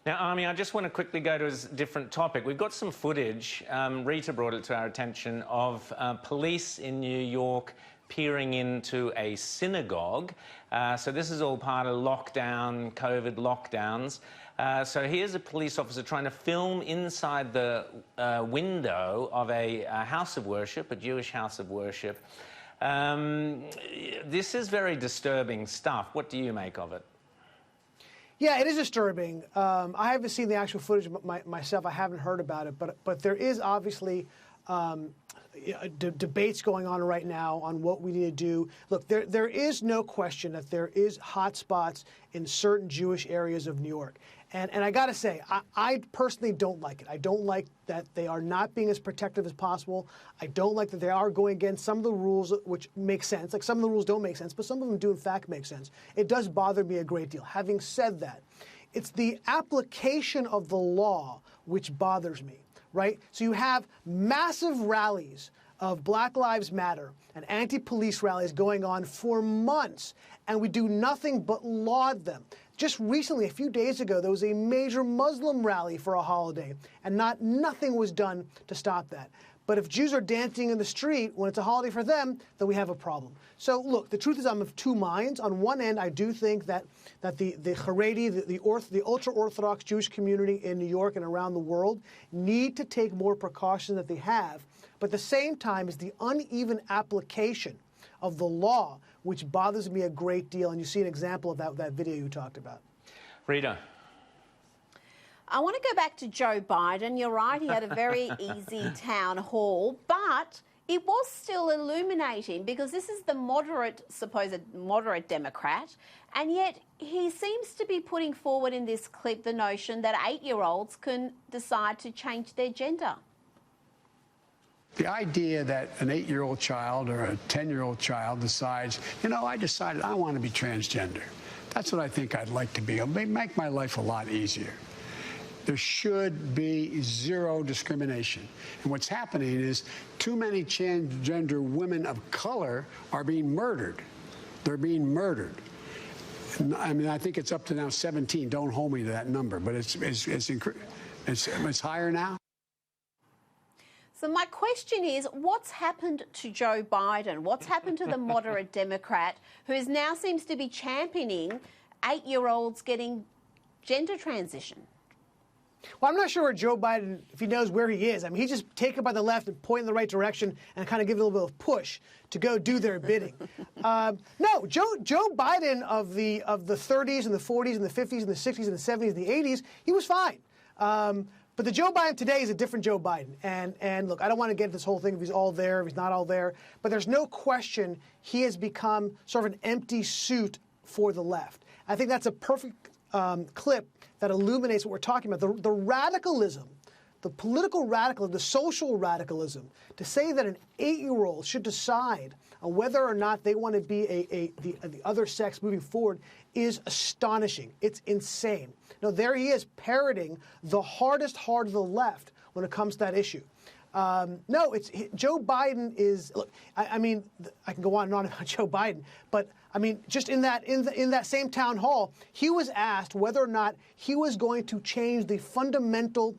Now, Ami, I just want to quickly go to a different topic. We've got some footage, Rita brought it to our attention, of police in New York peering into a synagogue. So this is all part of lockdown, COVID lockdowns. So here's a police officer trying to film inside the window of a house of worship, a Jewish house of worship. This is very disturbing stuff. What do you make of it? Yeah, it is disturbing. I haven't seen the actual footage myself. I haven't heard about it, but there is obviously debates going on right now on what we need to do. Look, there is no question that there is hot spots in certain Jewish areas of New York. And I got to say, I personally don't like it. I don't like that they are not being as protective as possible. I don't like that they are going against some of the rules, which make sense. Like, some of the rules don't make sense, but some of them do, in fact, make sense. It does bother me a great deal. Having said that, it's the application of the law which bothers me, right? So you have massive rallies of Black Lives Matter and anti-police rallies going on for months, and we do nothing but laud them. Just recently, a few days ago, there was a major Muslim rally for a holiday, and nothing was done to stop that. But if Jews are dancing in the street when it's a holiday for them, then we have a problem. So look, the truth is I'm of two minds. On one end, I do think that the Haredi, the ultra-Orthodox Jewish community in New York and around the world need to take more precautions that they have. But at the same time is the uneven application of the law, which bothers me a great deal. And you see an example of that video you talked about. Rita. I want to go back to Joe Biden. You're right, he had a very easy town hall, but it was still illuminating because this is the supposed moderate Democrat, and yet he seems to be putting forward in this clip the notion that 8-year-olds can decide to change their gender. The idea that an 8-year-old child or a 10-year-old child decides, you know, I decided I want to be transgender. That's what I think I'd like to be. It'll make my life a lot easier. There should be zero discrimination. And what's happening is too many transgender women of color are being murdered. They're being murdered. I mean, I think it's up to now 17. Don't hold me to that number, but it's higher now. So my question is, what's happened to Joe Biden? What's happened to the moderate Democrat who now seems to be championing 8-year-olds getting gender transition? Well, I'm not sure where Joe Biden, if he knows where he is. I mean, he's just taken by the left and pointing in the right direction and kind of give a little bit of push to go do their bidding. No, Joe Biden of the 30s and the 40s and the 50s and the 60s and the 70s and the 80s, he was fine. But the Joe Biden today is a different Joe Biden. And look, I don't want to get this whole thing if he's all there, if he's not all there. But there's no question he has become sort of an empty suit for the left. I think that's a perfect clip that illuminates what we're talking about. The radicalism, the political radicalism, the social radicalism, to say that an 8-year-old should decide on whether or not they want to be the other sex moving forward is astonishing. It's insane. Now, there he is parroting the hardest heart of the left when it comes to that issue. No, Joe Biden is. Look, I mean, I can go on and on about Joe Biden, but I mean, just in that same town hall, he was asked whether or not he was going to change the fundamental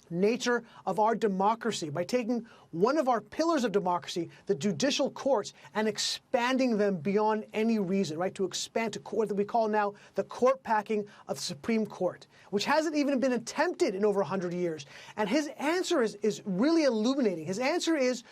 nature of our democracy by taking one of our pillars of democracy, the judicial courts, and expanding them beyond any reason, right? To expand to what we call now the court packing of the Supreme Court, which hasn't even been attempted in over 100 years. And his answer is really illuminating. His answer is,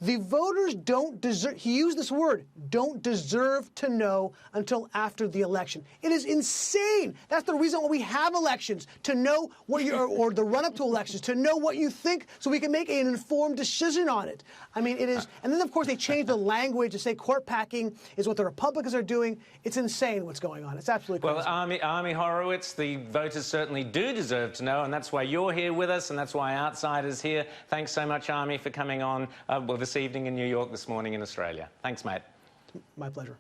the voters don't deserve, he used this word, don't deserve to know until after the election. It is insane. That's the reason why we have elections, to know what you're, or the run-up to elections, to know what you think so we can make an informed decision on it. I mean, it is, and then of course they changed the language to say court packing is what the Republicans are doing. It's insane what's going on. It's absolutely crazy. Well, Ami Horowitz, the voters certainly do deserve to know, and that's why you're here with us, and that's why Outsiders here. Thanks so much, Ami, for coming on this evening in New York, this morning in Australia. Thanks, mate. My pleasure.